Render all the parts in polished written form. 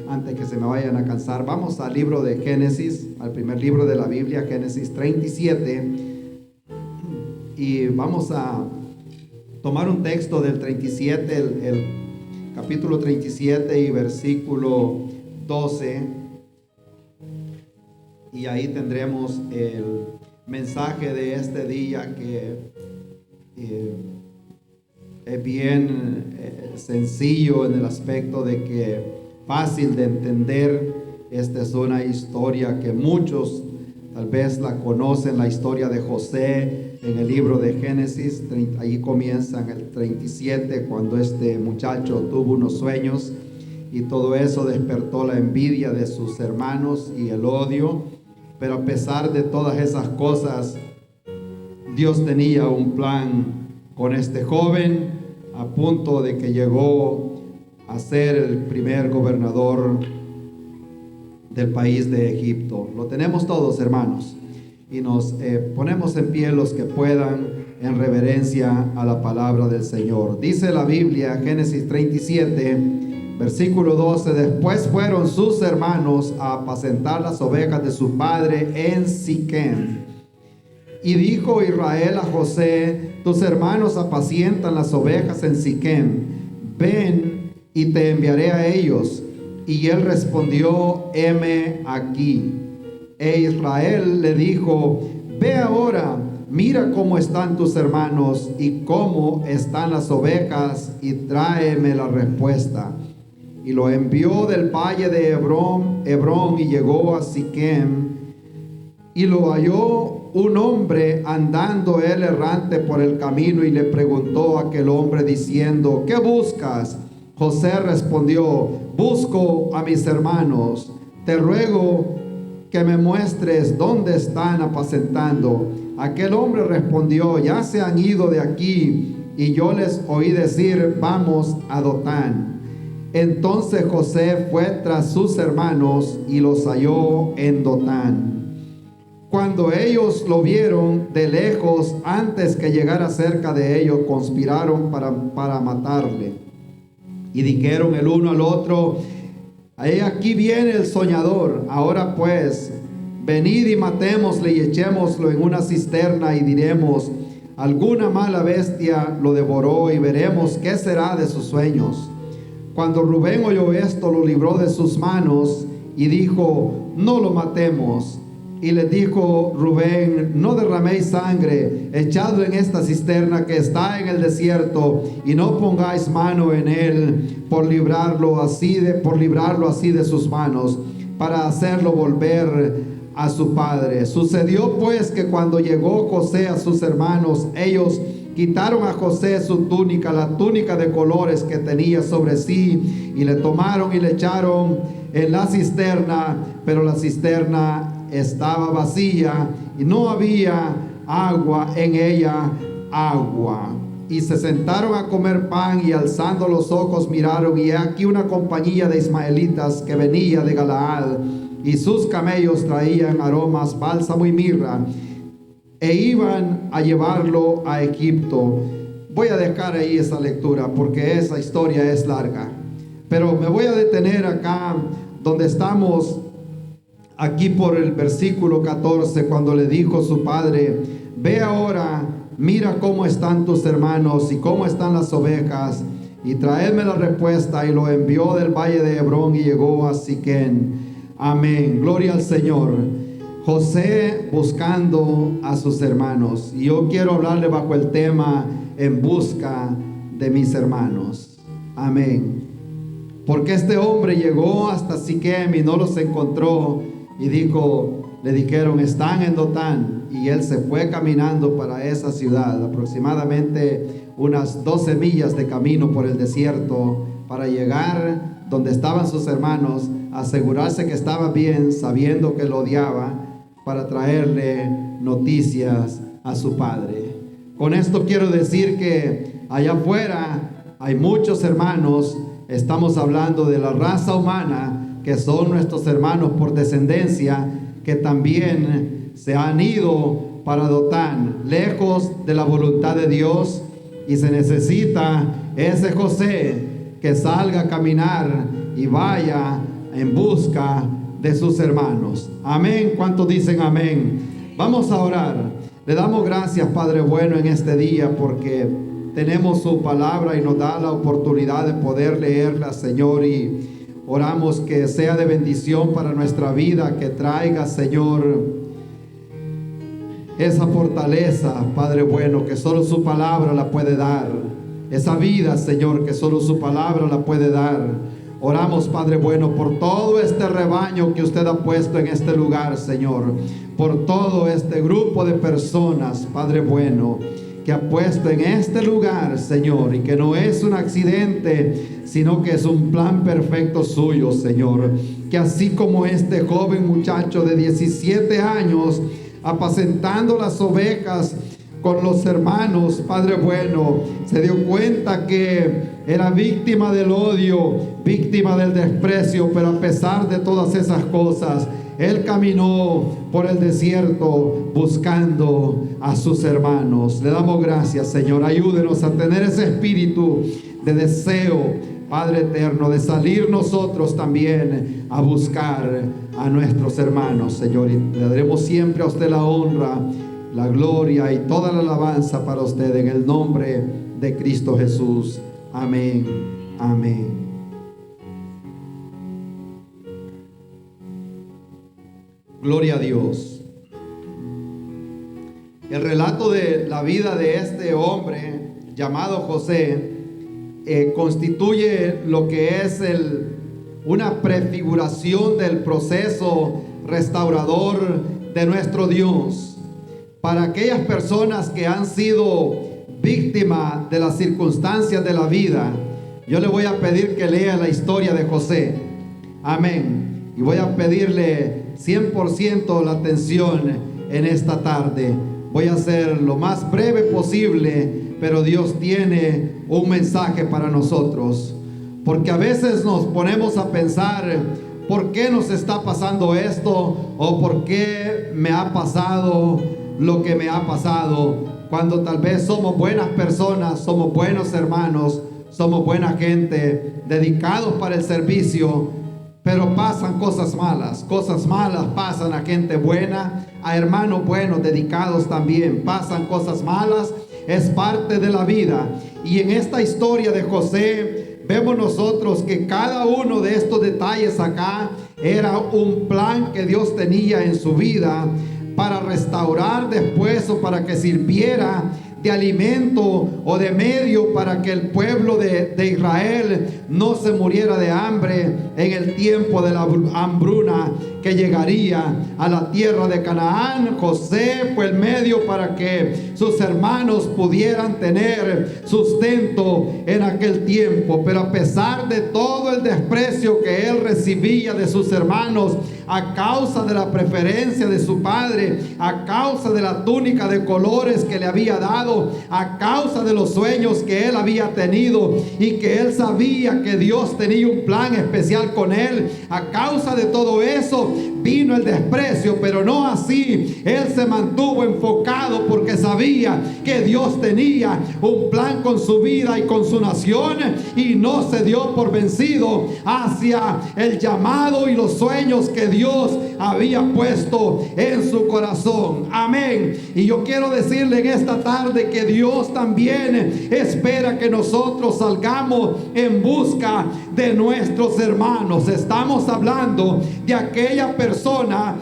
antes que se me vayan a cansar. Vamos al libro de Génesis, al primer libro de la Biblia, Génesis 37, y vamos a tomar un texto del 37, el capítulo 37 y versículo 12, y ahí tendremos el mensaje de este día, que es bien sencillo en el aspecto de que fácil de entender. Esta es una historia que muchos tal vez la conocen, la historia de José en el libro de Génesis. Ahí comienza en el 37, cuando este muchacho tuvo unos sueños y todo eso despertó la envidia de sus hermanos y el odio. Pero a pesar de todas esas cosas, Dios tenía un plan con este joven, a punto de que llegó a ser el primer gobernador del país de Egipto. Lo tenemos todos, hermanos, y nos ponemos en pie los que puedan en reverencia a la palabra del Señor. Dice la Biblia, Génesis 37, versículo 12: después fueron sus hermanos a apacentar las ovejas de su padre en Siquem. Y dijo Israel a José: tus hermanos apacientan las ovejas en Siquem, ven y te enviaré a ellos. Y él respondió: heme aquí. E Israel le dijo: ve ahora, mira cómo están tus hermanos y cómo están las ovejas, y tráeme la respuesta. Y lo envió del valle de Hebrón, y llegó a Siquem, y lo halló un hombre andando él errante por el camino, y le preguntó a aquel hombre diciendo: ¿qué buscas? José respondió: busco a mis hermanos, te ruego que me muestres dónde están apacentando. Aquel hombre respondió: ya se han ido de aquí, y yo les oí decir: vamos a Dotán. Entonces José fue tras sus hermanos y los halló en Dotán. Cuando ellos lo vieron de lejos, antes que llegara cerca de ellos, conspiraron para matarle. Y dijeron el uno al otro: he aquí viene el soñador. Ahora pues, venid y matémosle y echémoslo en una cisterna, y diremos: alguna mala bestia lo devoró, y veremos qué será de sus sueños. Cuando Rubén oyó esto, lo libró de sus manos y dijo: no lo matemos. Y les dijo Rubén: no derraméis sangre, echadlo en esta cisterna que está en el desierto, y no pongáis mano en él, por librarlo así de sus manos, para hacerlo volver a su padre. Sucedió pues que cuando llegó José a sus hermanos, ellos quitaron a José su túnica, la túnica de colores que tenía sobre sí, y le tomaron y le echaron en la cisterna, pero la cisterna estaba vacía y no había agua en ella, agua. Y se sentaron a comer pan, y alzando los ojos miraron, y aquí una compañía de ismaelitas que venía de Galaad, y sus camellos traían aromas, bálsamo y mirra, e iban a llevarlo a Egipto. Voy a dejar ahí esa lectura porque esa historia es larga, pero me voy a detener acá donde estamos, aquí por el versículo 14, cuando le dijo su padre: ve ahora, mira cómo están tus hermanos y cómo están las ovejas, y traedme la respuesta. Y lo envió del valle de Hebrón y llegó a Siquem. Amén, gloria al Señor. José buscando a sus hermanos, y yo quiero hablarle bajo el tema: en busca de mis hermanos. Amén. Porque este hombre llegó hasta Siquem y no los encontró, y le dijeron: están en Dotán. Y él se fue caminando para esa ciudad, aproximadamente unas 12 millas de camino por el desierto, para llegar donde estaban sus hermanos, asegurarse que estaba bien, sabiendo que lo odiaba, para traerle noticias a su padre. Con esto quiero decir que allá afuera hay muchos hermanos. Estamos hablando de la raza humana, que son nuestros hermanos por descendencia, que también se han ido para Dotán, lejos de la voluntad de Dios, y se necesita ese José que salga a caminar y vaya en busca de sus hermanos. Amén. ¿Cuántos dicen amén? Vamos a orar. Le damos gracias, Padre bueno, en este día porque tenemos su palabra y nos da la oportunidad de poder leerla, Señor, y oramos que sea de bendición para nuestra vida, que traiga, Señor, esa fortaleza, Padre bueno, que solo su palabra la puede dar. Esa vida, Señor, que solo su palabra la puede dar. Oramos, Padre bueno, por todo este rebaño que usted ha puesto en este lugar, Señor. Por todo este grupo de personas, Padre bueno, que ha puesto en este lugar, Señor, y que no es un accidente, sino que es un plan perfecto suyo, Señor. Que así como este joven muchacho de 17 años, apacentando las ovejas con los hermanos, Padre bueno, se dio cuenta que era víctima del odio, víctima del desprecio, pero a pesar de todas esas cosas, él caminó por el desierto buscando a sus hermanos. Le damos gracias, Señor. Ayúdenos a tener ese espíritu de deseo, Padre eterno, de salir nosotros también a buscar a nuestros hermanos, Señor. Y le daremos siempre a usted la honra, la gloria y toda la alabanza para usted en el nombre de Cristo Jesús. Amén. Amén. Gloria a Dios. El relato de la vida de este hombre llamado José constituye lo que es una prefiguración del proceso restaurador de nuestro Dios. Para aquellas personas que han sido víctimas de las circunstancias de la vida, yo le voy a pedir que lea la historia de José. Amén. Y voy a pedirle 100% la atención en esta tarde. Voy a ser lo más breve posible, pero Dios tiene un mensaje para nosotros. Porque a veces nos ponemos a pensar, ¿por qué nos está pasando esto? ¿O por qué me ha pasado lo que me ha pasado? Cuando tal vez somos buenas personas, somos buenos hermanos, somos buena gente, dedicados para el servicio, pero pasan cosas malas pasan a gente buena, a hermanos buenos, dedicados también, pasan cosas malas, es parte de la vida. Y en esta historia de José, vemos nosotros que cada uno de estos detalles acá era un plan que Dios tenía en su vida para restaurar después o para que sirviera de alimento o de medio para que el pueblo de Israel no se muriera de hambre en el tiempo de la hambruna que llegaría a la tierra de Canaán. José fue el medio para que sus hermanos pudieran tener sustento en aquel tiempo. Pero a pesar de todo el desprecio que él recibía de sus hermanos, a causa de la preferencia de su padre, a causa de la túnica de colores que le había dado, a causa de los sueños que él había tenido y que él sabía que Dios tenía un plan especial con él, a causa de todo eso vino el desprecio, pero no así. Él se mantuvo enfocado porque sabía que Dios tenía un plan con su vida y con su nación, y no se dio por vencido hacia el llamado y los sueños que Dios había puesto en su corazón. Amén. Y yo quiero decirle en esta tarde que Dios también espera que nosotros salgamos en busca de nuestros hermanos. Estamos hablando de aquella persona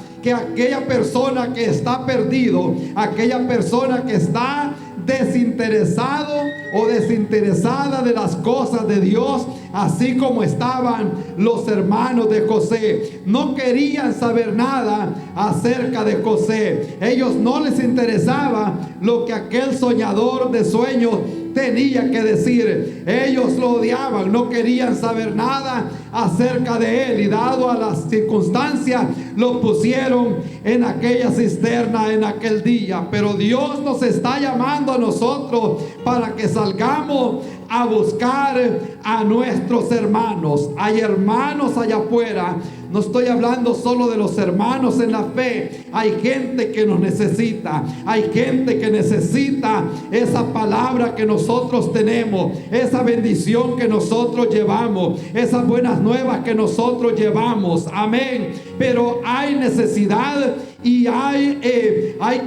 que está perdido, aquella persona que está desinteresado o desinteresada de las cosas de Dios, así como estaban los hermanos de José. No querían saber nada acerca de José. Ellos no les interesaba lo que aquel soñador de sueños tenía que decir. Ellos lo odiaban, no querían saber nada acerca de él, y dado a las circunstancias lo pusieron en aquella cisterna en aquel día. Pero Dios nos está llamando a nosotros para que salgamos a buscar a nuestros hermanos. Hay hermanos allá afuera. No estoy hablando solo de los hermanos en la fe. Hay gente que nos necesita. Hay gente que necesita esa palabra que nosotros tenemos, esa bendición que nosotros llevamos, esas buenas nuevas que nosotros llevamos. Amén. Pero hay necesidad y hay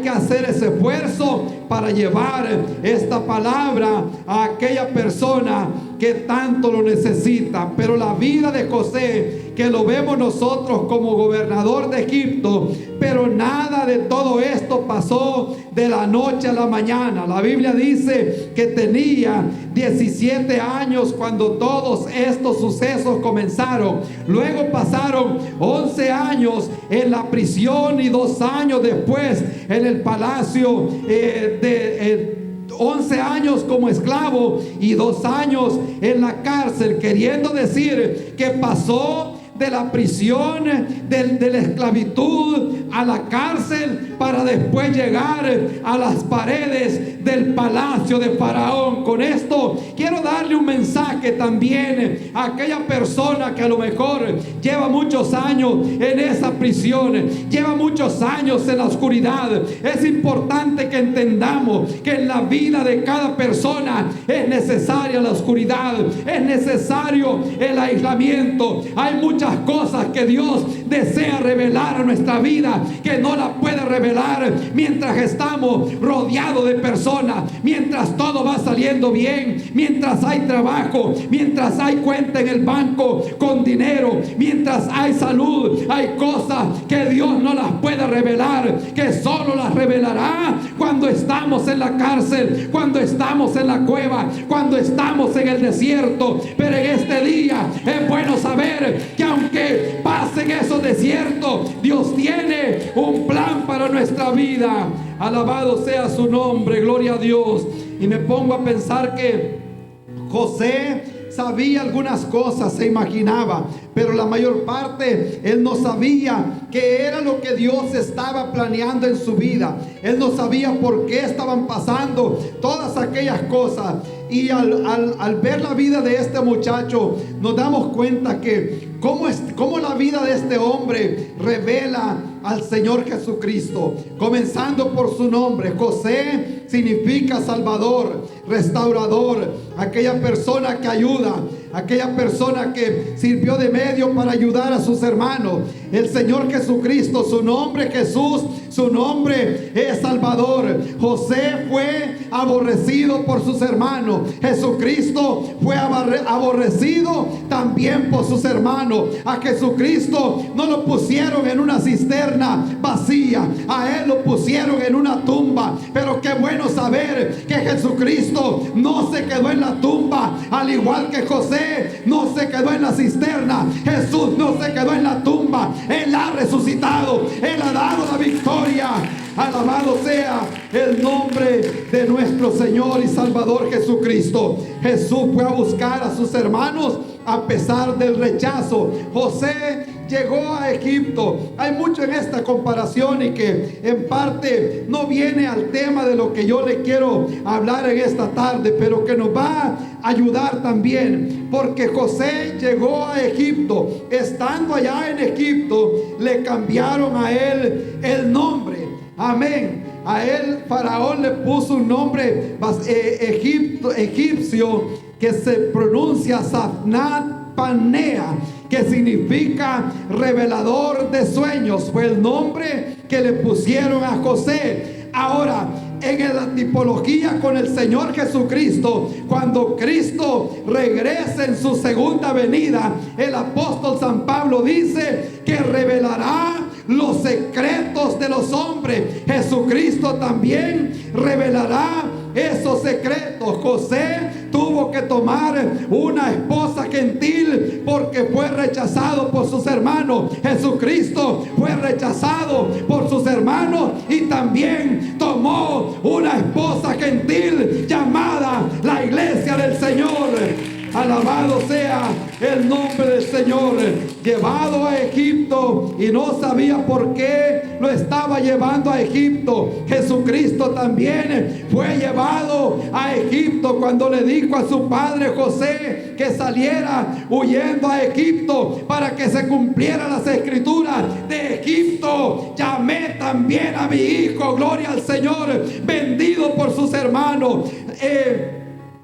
que hacer ese esfuerzo para llevar esta palabra a aquella persona que tanto lo necesita. Pero la vida de José, que lo vemos nosotros como gobernador de Egipto, pero nada de todo esto pasó de la noche a la mañana. La Biblia dice que tenía 17 años cuando todos estos sucesos comenzaron. Luego pasaron 11 años en la prisión y 2 años después en el palacio 11 años como esclavo y 2 años en la cárcel, queriendo decir que pasó de la prisión, de la esclavitud a la cárcel, para después llegar a las paredes del palacio de Faraón. Con esto quiero darle un mensaje también a aquella persona que a lo mejor lleva muchos años en esa prisión, lleva muchos años en la oscuridad. Es importante que entendamos que en la vida de cada persona es necesaria la oscuridad, es necesario el aislamiento. Hay muchas cosas que Dios desea revelar a nuestra vida que no la puede revelar mientras estamos rodeados de personas, mientras todo va saliendo bien, mientras hay trabajo, mientras hay cuenta en el banco con dinero, mientras hay salud. Hay cosas que Dios no las puede revelar, que solo las revelará cuando estamos en la cárcel, cuando estamos en la cueva, cuando estamos en el desierto. Pero en este día es bueno saber que aunque pasen esos desiertos, Dios tiene un plan para nuestra vida. Alabado sea su nombre, gloria a Dios. Y me pongo a pensar que José sabía algunas cosas, se imaginaba, pero la mayor parte él no sabía qué era lo que Dios estaba planeando en su vida. Él no sabía por qué estaban pasando todas aquellas cosas. Y al ver la vida de este muchacho, nos damos cuenta que cómo la vida de este hombre revela al Señor Jesucristo. Comenzando por su nombre. José significa salvador, restaurador, aquella persona que ayuda, aquella persona que sirvió de medio para ayudar a sus hermanos. El Señor Jesucristo, su nombre Jesús, su nombre es Salvador. José fue aborrecido por sus hermanos. Jesucristo fue aborrecido también por sus hermanos. A Jesucristo no lo pusieron en una cisterna vacía, a Él lo pusieron en una tumba. Pero qué bueno saber que Jesucristo no se quedó en la tumba, al igual que José no se quedó en la cisterna. Jesús no se quedó en la tumba. Él ha resucitado, Él ha dado la victoria. Alabado sea el nombre de nuestro Señor y Salvador Jesucristo. Jesús fue a buscar a sus hermanos a pesar del rechazo. José llegó a Egipto. Hay mucho en esta comparación y que en parte no viene al tema de lo que yo le quiero hablar en esta tarde, pero que nos va a ayudar también, porque José llegó a Egipto. Estando allá en Egipto, le cambiaron a él el nombre. Amén. A él Faraón le puso un nombre egipcio que se pronuncia Safnat Panea, que significa revelador de sueños. Fue el nombre que le pusieron a José. Ahora, en la tipología con el Señor Jesucristo, cuando Cristo regrese en su segunda venida, el apóstol San Pablo dice que revelará los secretos de los hombres. Jesucristo también revelará esos secretos. José tuvo que tomar una esposa gentil porque fue rechazado por sus hermanos. Jesucristo fue rechazado por sus hermanos y también tomó una esposa gentil llamada la iglesia del Señor. Alabado sea el nombre del Señor. Llevado a Egipto y no sabía por qué lo estaba llevando a Egipto. Jesucristo también fue llevado a Egipto cuando le dijo a su padre José que saliera huyendo a Egipto para que se cumplieran las escrituras. De Egipto llamé también a mi hijo. Gloria al Señor, vendido por sus hermanos.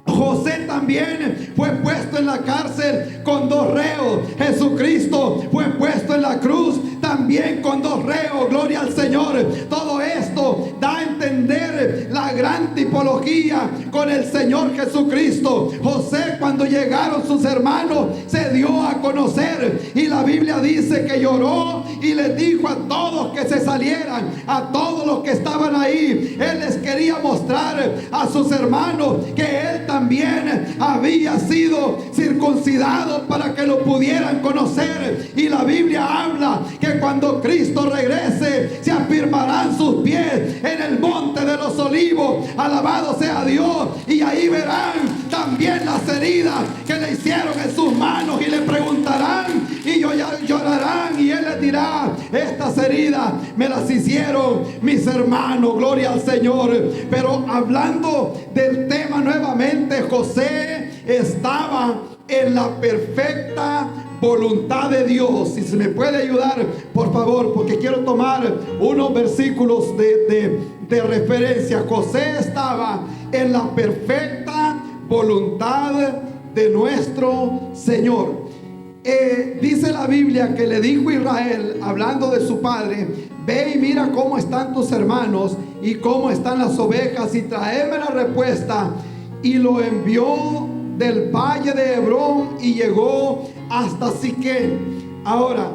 José también fue puesto en la cárcel con 2 reos. Jesucristo fue puesto en la cruz también con 2 reos. Gloria al Señor. Todo esto da a entender la gran tipología con el Señor Jesucristo. José, cuando llegaron sus hermanos, se dio a conocer, y la Biblia dice que lloró y les dijo a todos que se salieran, a todos los que estaban ahí. Él les quería mostrar a sus hermanos que él también había sido circuncidado para que lo pudieran conocer. Y la Biblia habla que cuando Cristo regrese se afirmarán sus pies en el monte de los olivos. Alabado sea Dios. Y ahí verán también las heridas que le hicieron en sus manos, y le preguntarán y llorarán, y él les dirá: estas heridas me las hicieron mis hermanos. Gloria al Señor. Pero hablando del tema nuevamente, José estaba en la perfecta voluntad de Dios. Si se me puede ayudar, por favor, porque quiero tomar unos versículos de referencia. José estaba en la perfecta voluntad de nuestro Señor. Dice la Biblia que le dijo Israel, hablando de su padre: ve y mira cómo están tus hermanos y cómo están las ovejas, y tráeme la respuesta. Y lo envió del valle de Hebrón y llegó hasta Siquén. Ahora,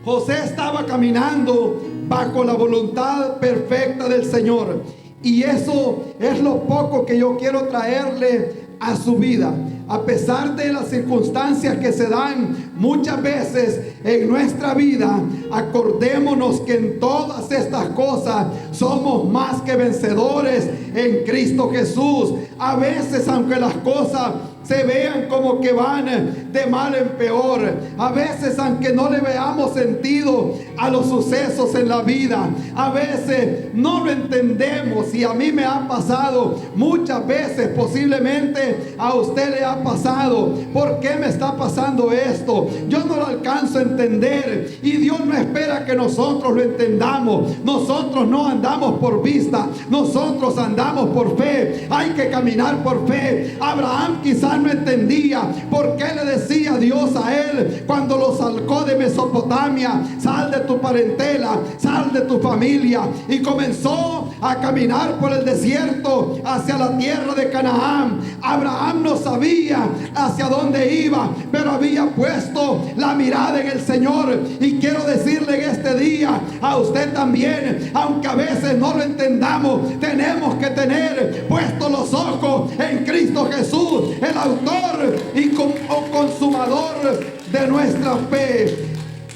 José estaba caminando bajo la voluntad perfecta del Señor, y eso es lo poco que yo quiero traerle a su vida. A pesar de las circunstancias que se dan muchas veces en nuestra vida, acordémonos que en todas estas cosas somos más que vencedores en Cristo Jesús. A veces, aunque las cosas se vean como que van de mal en peor, a veces, aunque no le veamos sentido a los sucesos en la vida, a veces no lo entendemos, y a mí me ha pasado muchas veces, posiblemente a usted le ha pasado. ¿Por qué me está pasando esto? Yo no lo alcanzo a entender, y Dios no espera que nosotros lo entendamos. Nosotros no andamos por vista, nosotros andamos por fe. Hay que caminar por fe. Abraham quizás no entendía por qué le decía Dios a él cuando lo sacó de Mesopotamia: sal de tu parentela, sal de tu familia, y comenzó a caminar por el desierto hacia la tierra de Canaán. Abraham no sabía hacia dónde iba, pero había puesto la mirada en el Señor. Y quiero decirle en este día a usted también, aunque a veces no lo entendamos, tenemos que tener puestos los ojos en Cristo Jesús, el autor y consumador de nuestra fe.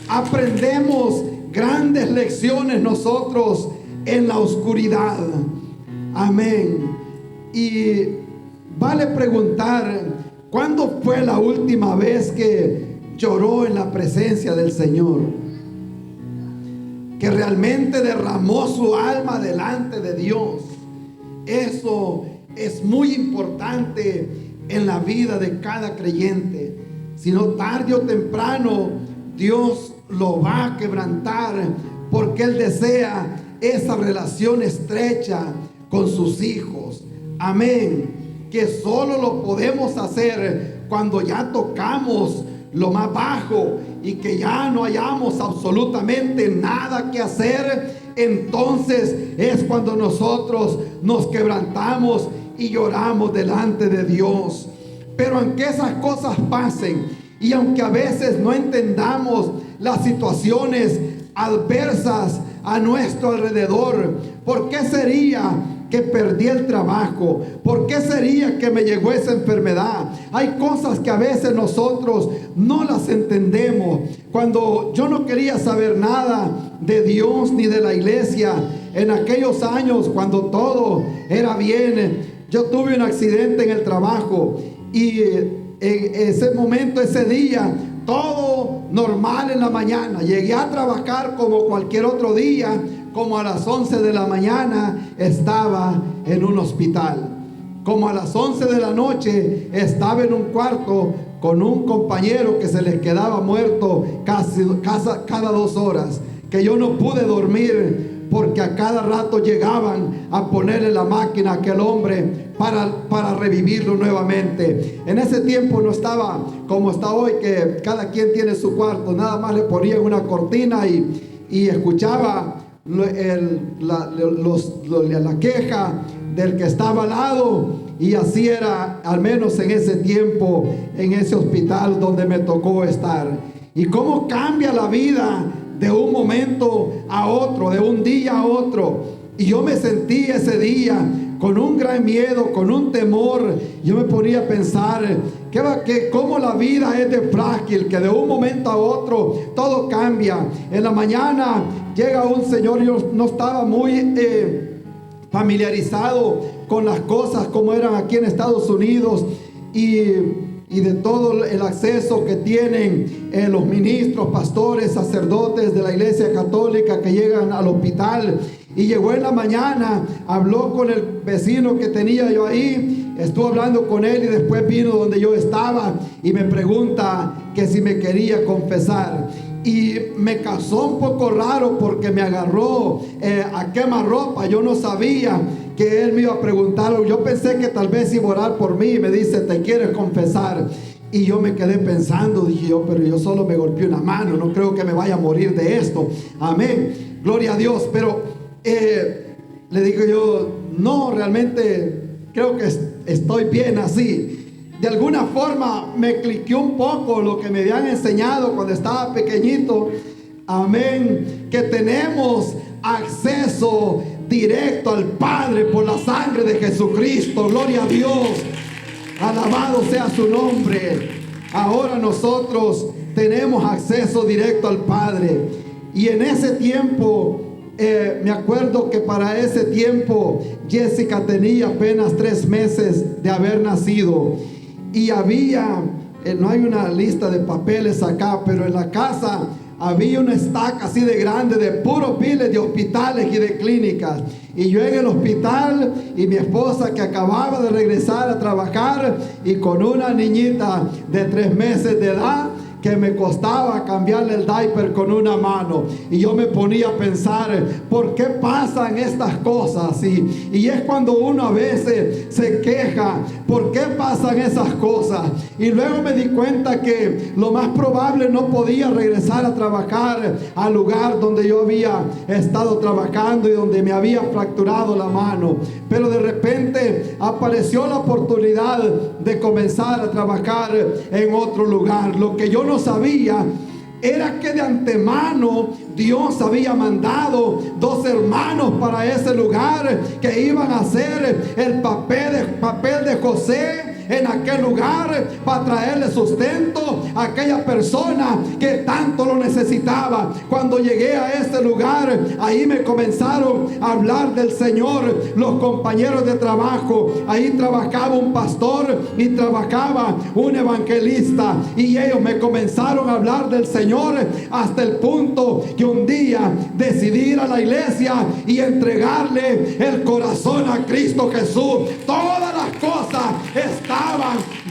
Aprendemos grandes lecciones nosotros en la oscuridad. Amén. Y vale preguntar: ¿cuándo fue la última vez que lloró en la presencia del Señor? Que realmente derramó su alma delante de Dios. Eso es muy importante en la vida de cada creyente. Si no, tarde o temprano Dios lo va a quebrantar, porque Él desea esa relación estrecha con sus hijos. Amén. Que solo lo podemos hacer cuando ya tocamos lo más bajo y que ya no hayamos absolutamente nada que hacer. Entonces es cuando nosotros nos quebrantamos y lloramos delante de Dios. Pero aunque esas cosas pasen, y aunque a veces no entendamos las situaciones adversas a nuestro alrededor, ¿por qué sería que perdí el trabajo? ¿Por qué sería que me llegó esa enfermedad? Hay cosas que a veces nosotros no las entendemos. Cuando yo no quería saber nada de Dios ni de la iglesia, en aquellos años cuando todo era bien, yo tuve un accidente en el trabajo Y en ese momento, ese día, todo normal en la mañana. Llegué a trabajar como cualquier otro día. Como a las 11 de la mañana estaba en un hospital. Como a las 11 de la noche estaba en un cuarto con un compañero que se les quedaba muerto cada 2 horas. Que yo no pude dormir porque a cada rato llegaban a ponerle la máquina a aquel hombre para revivirlo nuevamente. En ese tiempo no estaba como está hoy, que cada quien tiene su cuarto. Nada más le ponían una cortina y escuchaba la queja del que estaba al lado. Y así era, al menos en ese tiempo, en ese hospital donde me tocó estar. Y cómo cambia la vida de un momento a otro, de un día a otro. Y yo me sentí ese día con un gran miedo, con un temor. Yo me ponía a pensar que cómo la vida es de frágil, que de un momento a otro todo cambia. En la mañana llega un señor, yo no estaba muy familiarizado con las cosas como eran aquí en Estados Unidos y de todo el acceso que tienen los ministros, pastores, sacerdotes de la iglesia católica que llegan al hospital. Y llegó en la mañana, habló con el vecino que tenía yo ahí, estuvo hablando con él y después vino donde yo estaba y me pregunta que si me quería confesar. Y me causó un poco raro porque me agarró a quemarropa. Yo no sabía que él me iba a preguntar. Yo pensé que tal vez iba a orar por mí y me dice, ¿te quieres confesar? Y yo me quedé pensando, dije yo, pero yo solo me golpeé una mano, no creo que me vaya a morir de esto. Amén, gloria a Dios. Pero le digo yo, no, realmente creo que estoy bien así. De alguna forma me cliqueó un poco lo que me habían enseñado cuando estaba pequeñito. Amén. Que tenemos acceso directo al Padre por la sangre de Jesucristo. Gloria a Dios. Alabado sea su nombre. Ahora nosotros tenemos acceso directo al Padre. Y en ese tiempo, me acuerdo que para ese tiempo Jessica tenía apenas 3 meses de haber nacido. Y había, no hay una lista de papeles acá, pero en la casa había una estaca así de grande de puros biles de hospitales y de clínicas. Y yo en el hospital y mi esposa que acababa de regresar a trabajar y con una niñita de 3 meses de edad que me costaba cambiarle el diaper con una mano. Y yo me ponía a pensar, ¿por qué pasan estas cosas? Y es cuando uno a veces se queja, ¿por qué pasan esas cosas? Y luego me di cuenta que lo más probable no podía regresar a trabajar al lugar donde yo había estado trabajando y donde me había fracturado la mano. Pero de repente apareció la oportunidad de comenzar a trabajar en otro lugar. Lo que yo no sabía era que de antemano Dios había mandado 2 hermanos para ese lugar que iban a hacer el papel de José en aquel lugar para traerle sustento a aquella persona que tanto lo necesitaba. Cuando llegué a ese lugar, ahí me comenzaron a hablar del Señor los compañeros de trabajo. Ahí trabajaba un pastor y trabajaba un evangelista, y ellos me comenzaron a hablar del Señor hasta el punto que un día decidí ir a la iglesia y entregarle el corazón a Cristo Jesús. Todas las cosas estaban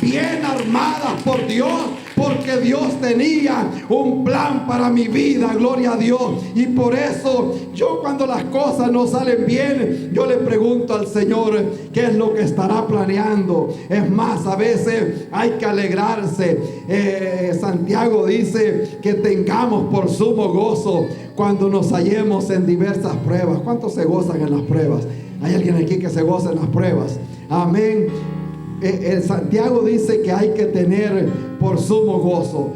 bien armadas por Dios, porque Dios tenía un plan para mi vida, gloria a Dios. Y por eso yo, cuando las cosas no salen bien, yo le pregunto al Señor qué es lo que estará planeando. Es más, a veces hay que alegrarse. Santiago dice que tengamos por sumo gozo cuando nos hallemos en diversas pruebas. ¿Cuántos se gozan en las pruebas? ¿Hay alguien aquí que se goza en las pruebas? Amén. Santiago dice que hay que tener por sumo gozo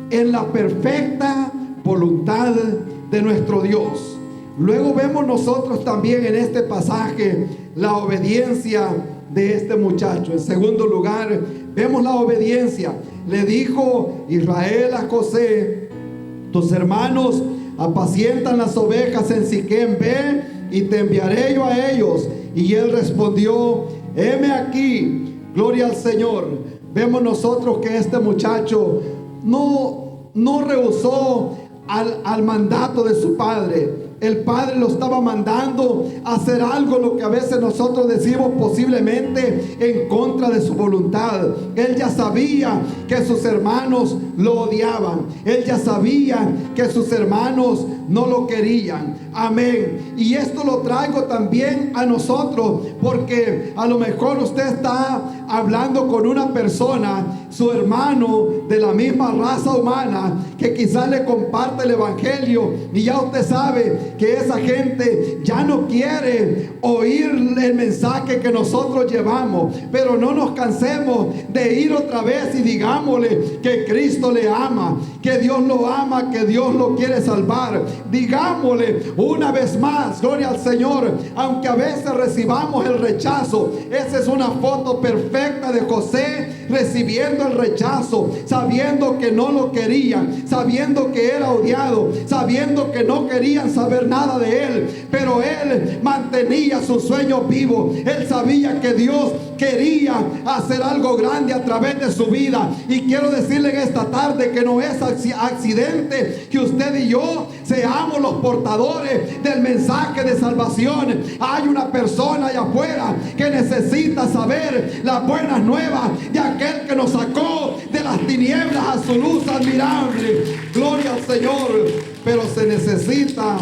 en la perfecta voluntad de nuestro Dios. Luego vemos nosotros también en este pasaje la obediencia de este muchacho. En segundo lugar, vemos la obediencia. Le dijo Israel a José: tus hermanos apacientan las ovejas en Siquem, ve y te enviaré yo a ellos. Y él respondió: heme aquí. Gloria al Señor. Vemos nosotros que este muchacho no rehusó al mandato de su padre. El padre lo estaba mandando a hacer algo, lo que a veces nosotros decimos posiblemente en contra de su voluntad. Él ya sabía que sus hermanos lo odiaban. Él ya sabía que sus hermanos no lo querían. Amén. Y esto lo traigo también a nosotros, porque a lo mejor usted está hablando con una persona, su hermano de la misma raza humana, que quizás le comparte el evangelio, y ya usted sabe que esa gente ya no quiere oír el mensaje que nosotros llevamos. Pero no nos cansemos de ir otra vez y digámosle que Cristo le ama, que Dios lo ama, que Dios lo quiere salvar. Digámosle una vez más, gloria al Señor, aunque a veces recibamos el rechazo. Esa es una foto perfecta de José recibiendo el rechazo, sabiendo que no lo querían, sabiendo que era odiado, sabiendo que no querían saber nada de él, pero él mantenía su sueño vivo. Él sabía que Dios quería hacer algo grande a través de su vida. Y quiero decirle en esta tarde que no es accidente que usted y yo seamos los portadores del mensaje de salvación. Hay una persona allá afuera que necesita saber las buenas nuevas de aquel que nos sacó de las tinieblas a su luz admirable. Gloria al Señor. Pero se necesita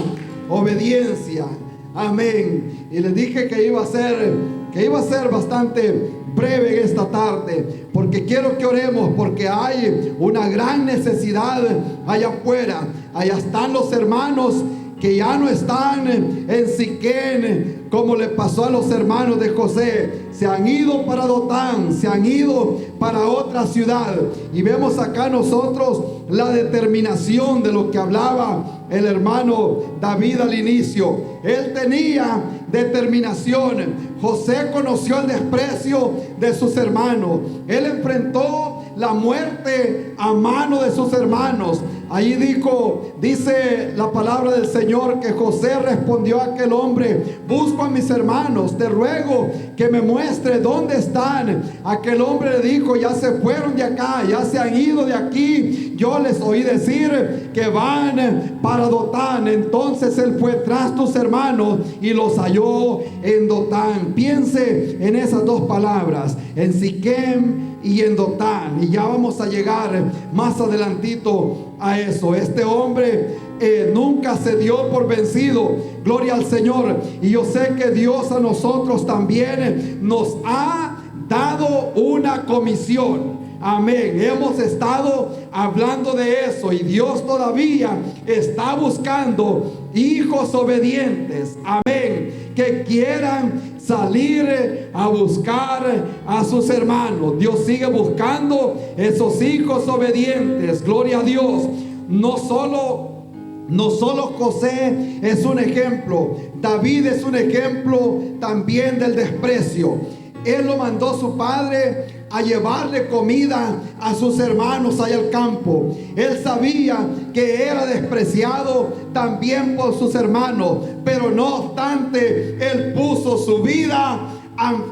obediencia. Amén. Y les dije que iba a ser bastante breve en esta tarde, porque quiero que oremos, porque hay una gran necesidad allá afuera. Allá están los hermanos que ya no están en Siquén, como le pasó a los hermanos de José. Se han ido para Dotán, se han ido para otra ciudad. Y vemos acá nosotros la determinación de lo que hablaba el hermano David al inicio. Él tenía determinación. José conoció el desprecio de sus hermanos. Él enfrentó la muerte a mano de sus hermanos. Allí dice la palabra del Señor que José respondió a aquel hombre: busco a mis hermanos, te ruego que me muestre dónde están. Aquel hombre le dijo: ya se fueron de acá, ya se han ido de aquí. Yo les oí decir que van para Dotán. Entonces él fue tras tus hermanos y los halló en Dotán. Piense en esas dos palabras, en Siquem y en Dotán, y ya vamos a llegar más adelantito a eso. Este hombre nunca se dio por vencido. Gloria al Señor. Y yo sé que Dios a nosotros también nos ha dado una comisión. Amén. Hemos estado hablando de eso, y Dios todavía está buscando hijos obedientes. Amén. Que quieran salir a buscar a sus hermanos. Dios sigue buscando esos hijos obedientes. Gloria a Dios. No solo José es un ejemplo, David es un ejemplo también del desprecio. Él lo mandó su padre a llevarle comida a sus hermanos allá al campo. Él sabía que era despreciado también por sus hermanos, pero no obstante, él puso su vida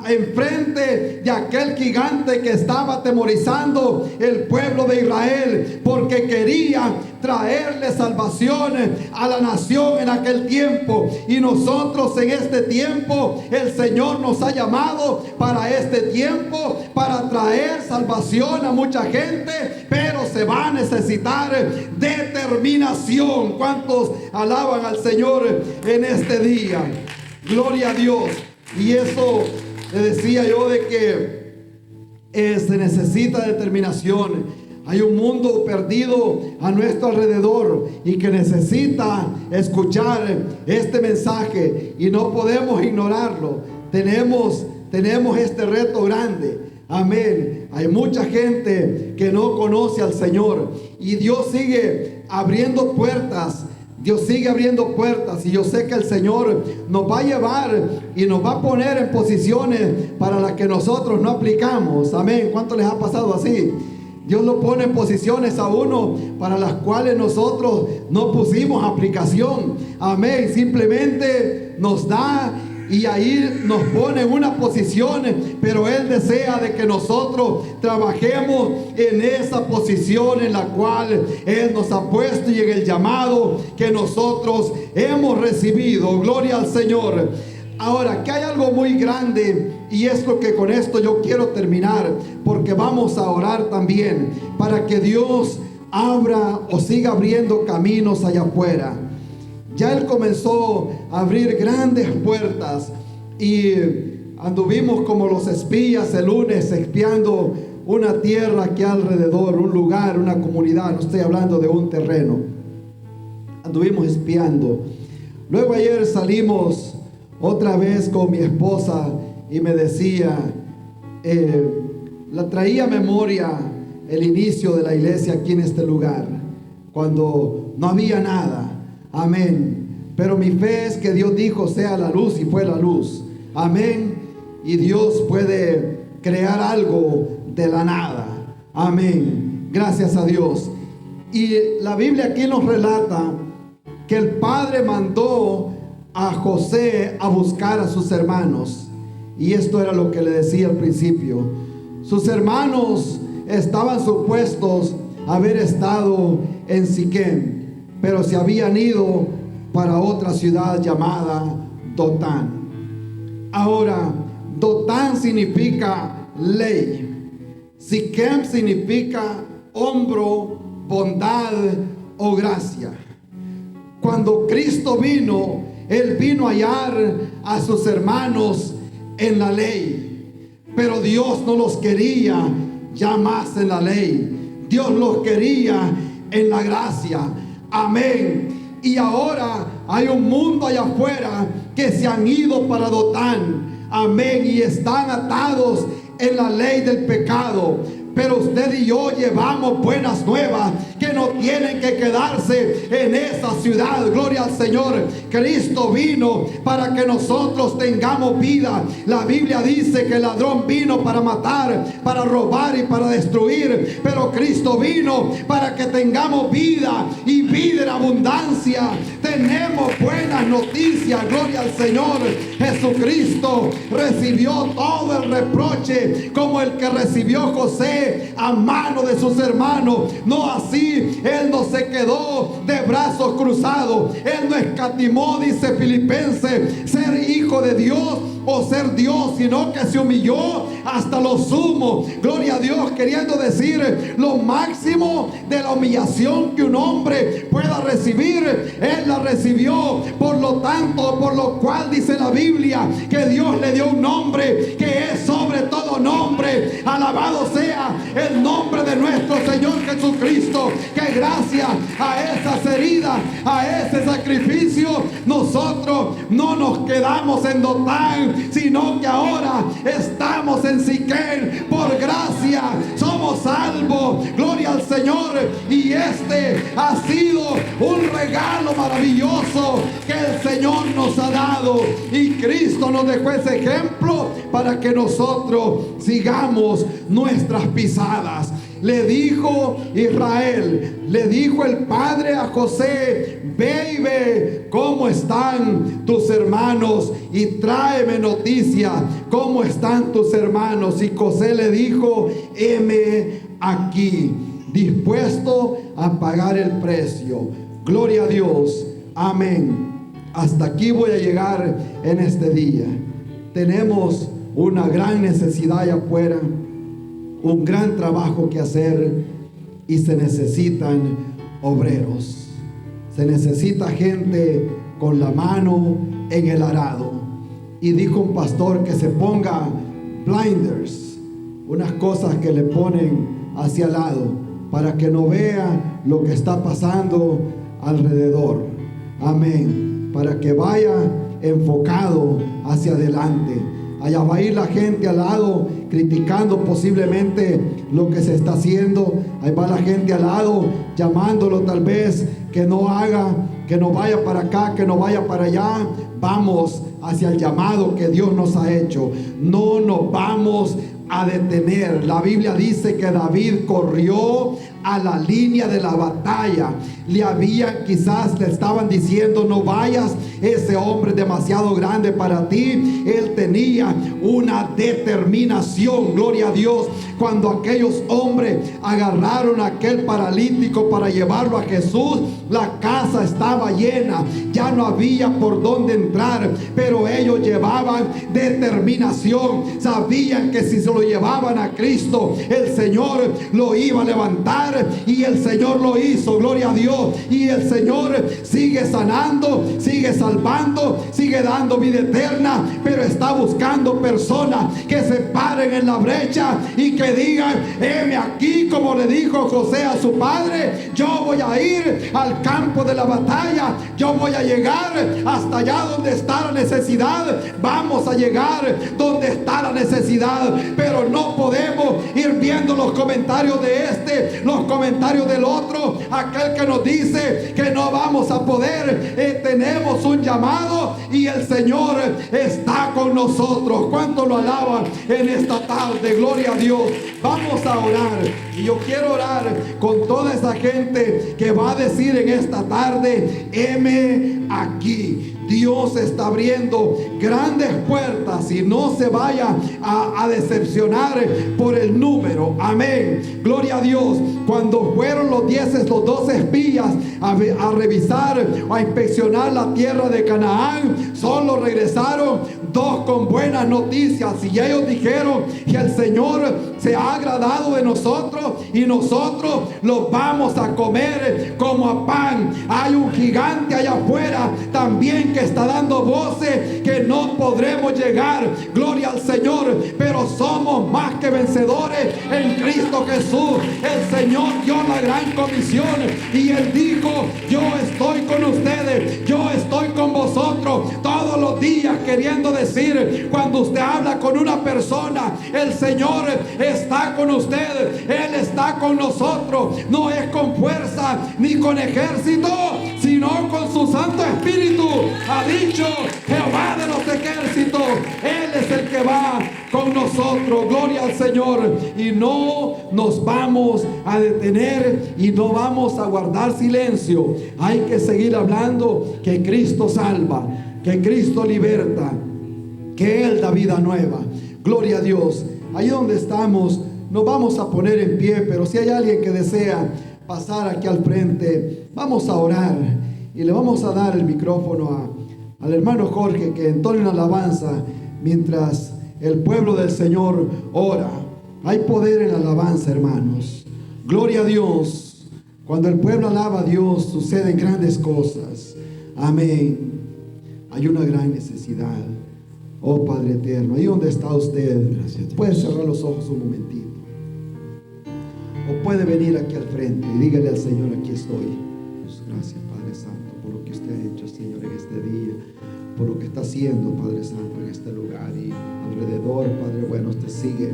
enfrente de aquel gigante que estaba atemorizando el pueblo de Israel, porque quería traerle salvación a la nación en aquel tiempo. Y nosotros en este tiempo, el Señor nos ha llamado para este tiempo, para traer salvación a mucha gente, pero se va a necesitar determinación. ¿Cuántos alaban al Señor en este día? Gloria a Dios. Y eso le decía yo, de que se necesita determinación. Hay un mundo perdido a nuestro alrededor y que necesita escuchar este mensaje, y no podemos ignorarlo. Tenemos este reto grande. Amén. Hay mucha gente que no conoce al Señor, y Dios sigue abriendo puertas. Dios sigue abriendo puertas, y yo sé que el Señor nos va a llevar y nos va a poner en posiciones para las que nosotros no aplicamos. Amén. ¿Cuánto les ha pasado así? Dios lo pone en posiciones a uno para las cuales nosotros no pusimos aplicación. Amén. Simplemente nos da y ahí nos pone en una posición, pero Él desea de que nosotros trabajemos en esa posición en la cual Él nos ha puesto y en el llamado que nosotros hemos recibido. Gloria al Señor. Ahora, que hay algo muy grande, y es lo que con esto yo quiero terminar, porque vamos a orar también para que Dios abra o siga abriendo caminos allá afuera. Ya Él comenzó a abrir grandes puertas y anduvimos como los espías el lunes espiando una tierra que alrededor, un lugar, una comunidad. No estoy hablando de un terreno. Anduvimos espiando. Luego ayer salimos otra vez con mi esposa y me decía, la traía a memoria el inicio de la iglesia aquí en este lugar, cuando no había nada. Amén. Pero mi fe es que Dios dijo sea la luz y fue la luz. Amén. Y Dios puede crear algo de la nada. Amén. Gracias a Dios. Y la Biblia aquí nos relata que el Padre mandó a José a buscar a sus hermanos. Y esto era lo que le decía al principio. Sus hermanos estaban supuestos a haber estado en Siquem, pero se habían ido para otra ciudad llamada Dotán. Ahora, Dotán significa ley. Siquem significa hombro, bondad o gracia. Cuando Cristo vino, Él vino a hallar a sus hermanos en la ley. Pero Dios no los quería ya más en la ley. Dios los quería en la gracia. Amén. Y ahora hay un mundo allá afuera que se han ido para Dotán. Amén. Y están atados en la ley del pecado. Pero usted y yo llevamos buenas nuevas que no tienen que quedarse en esa ciudad. Gloria al Señor. Cristo vino para que nosotros tengamos vida. La Biblia dice que el ladrón vino para matar, para robar y para destruir. Pero Cristo vino para que tengamos vida y vida en abundancia. Tenemos buenas noticias. Gloria al Señor. Jesucristo recibió todo el reproche como el que recibió José a mano de sus hermanos. No así, Él no se quedó de brazos cruzados. Él no escatimó, dice Filipenses, ser hijo de Dios o ser Dios, sino que se humilló hasta lo sumo. Gloria a Dios, queriendo decir lo máximo de la humillación que un hombre pueda recibir, Él la recibió. Por lo tanto, por lo cual dice la Biblia que Dios le dio un nombre que es sobre todo nombre. Alabado sea el nombre de nuestro Señor Jesucristo, que gracias a esas heridas, a ese sacrificio, nosotros no nos quedamos en Dotán, sino que ahora estamos en Siquem. Por gracia somos salvos. Gloria al Señor. Y este ha sido un regalo maravilloso que el Señor nos ha dado, y Cristo nos dejó ese ejemplo para que nosotros sigamos nuestras pisadas. Le dijo Israel, le dijo el Padre a José: ve y ve cómo están tus hermanos y tráeme noticias cómo están tus hermanos. Y José le dijo: heme aquí, dispuesto a pagar el precio. Gloria a Dios. Amén. Hasta aquí voy a llegar en este día. Tenemos una gran necesidad allá afuera, un gran trabajo que hacer, y se necesitan obreros. Se necesita gente con la mano en el arado. Y dijo un pastor que se ponga blinders, unas cosas que le ponen hacia el lado para que no vea lo que está pasando alrededor. Amén. Para que vaya enfocado hacia adelante. Allá va a ir la gente al lado criticando posiblemente lo que se está haciendo. Ahí va la gente al lado llamándolo tal vez que no haga, que no vaya para acá, que no vaya para allá. Vamos hacia el llamado que Dios nos ha hecho. No nos vamos a detener. La Biblia dice que David corrió a la línea de la batalla. Quizás le estaban diciendo: no vayas, ese hombre es demasiado grande para ti. Él tenía una determinación, gloria a Dios. Cuando aquellos hombres agarraron a aquel paralítico para llevarlo a Jesús, la casa estaba llena, ya no había por dónde entrar, pero ellos llevaban determinación. Sabían que si se lo llevaban a Cristo, el Señor lo iba a levantar, y el Señor lo hizo, gloria a Dios. Y el Señor sigue sanando, sigue salvando, sigue dando vida eterna, pero está buscando personas que se paren en la brecha y que digan: heme aquí, como le dijo José a su padre, yo voy a ir al campo de la batalla, yo voy a llegar hasta allá donde está la necesidad. Vamos a llegar donde está la necesidad, pero no podemos ir viendo los comentarios de este, los comentarios del otro, aquel que nos dice que no vamos a poder. Tenemos un llamado y el Señor está con nosotros. ¿Cuánto lo alaban en esta tarde? Gloria a Dios. Vamos a orar, y yo quiero orar con toda esa gente que va a decir en esta tarde: heme aquí. Dios está abriendo grandes puertas, y no se vaya a decepcionar por el número. Amén. Gloria a Dios. Cuando fueron los 12 espías a revisar, a inspeccionar la tierra de Canaán, solo regresaron 2 con buenas noticias, y ellos dijeron que el Señor se ha agradado de nosotros y nosotros los vamos a comer como a pan. Hay un gigante allá afuera también que está dando voces que no podremos llegar, gloria al Señor, pero somos más que vencedores en Cristo Jesús. El Señor dio la gran comisión y Él dijo: yo estoy con ustedes, yo estoy con vosotros todos los días. Queriendo decir, cuando usted habla con una persona, el Señor está con usted, Él está con nosotros. No es con fuerza ni con ejército, sino con su Santo Espíritu. Ha dicho Jehová de los ejércitos, Él es el que va con nosotros. Gloria al Señor. Y no nos vamos a detener y no vamos a guardar silencio. Hay que seguir hablando que Cristo salva, que Cristo liberta, que Él da vida nueva. Gloria a Dios. Ahí donde estamos, nos vamos a poner en pie, pero si hay alguien que desea pasar aquí al frente, vamos a orar y le vamos a dar el micrófono al hermano Jorge, que entone una alabanza mientras el pueblo del Señor ora. Hay poder en la alabanza, hermanos. Gloria a Dios. Cuando el pueblo alaba a Dios, suceden grandes cosas. Amén. Hay una gran necesidad. Oh Padre eterno, ahí donde está usted, puede cerrar los ojos un momentito, o puede venir aquí al frente y dígale al Señor: aquí estoy. Gracias, Padre Santo, por lo que usted ha hecho, Señor, en este día, por lo que está haciendo, Padre Santo, en este lugar y alrededor. Padre bueno, usted sigue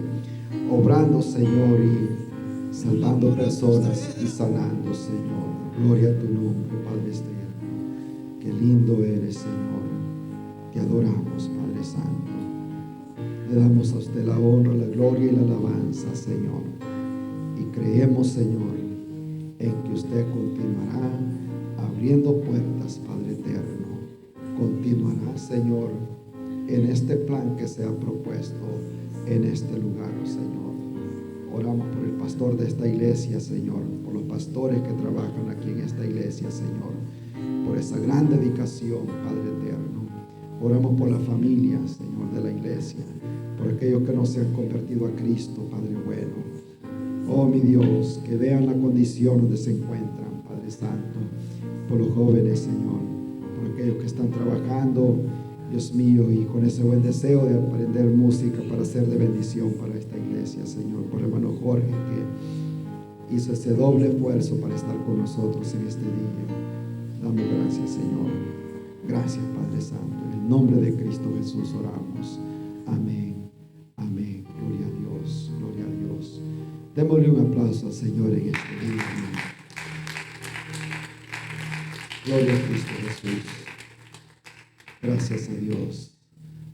obrando, Señor, y salvando personas y sanando, Señor. Gloria a tu nombre, Padre eterno. Qué lindo eres, Señor. Te adoramos, Padre Santo. Le damos a usted la honra, la gloria y la alabanza, Señor. Y creemos, Señor, en que usted continuará abriendo puertas, Padre eterno. Continuará, Señor, en este plan que se ha propuesto en este lugar, Señor. Oramos por el pastor de esta iglesia, Señor, por los pastores que trabajan aquí en esta iglesia, Señor, por esa gran dedicación, Padre eterno. Oramos por la familia, Señor, de la iglesia, por aquellos que no se han convertido a Cristo, Padre bueno. Oh, mi Dios, que vean la condición donde se encuentran, Padre Santo, por los jóvenes, Señor, por aquellos que están trabajando, Dios mío, y con ese buen deseo de aprender música para ser de bendición para esta iglesia, Señor, por el hermano Jorge, que hizo ese doble esfuerzo para estar con nosotros en este día. Damos gracias, Señor. Gracias, Padre Santo. En el nombre de Cristo Jesús oramos. Amén. Amén. Gloria a Dios. Gloria a Dios. Démosle un aplauso al Señor en este día. Amén. Gloria a Cristo Jesús. Gracias a Dios.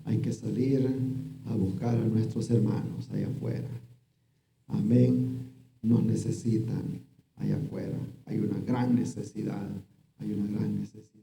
Hay que salir a buscar a nuestros hermanos allá afuera. Amén. Nos necesitan. allá afuera. Hay una gran necesidad, hay una gran necesidad.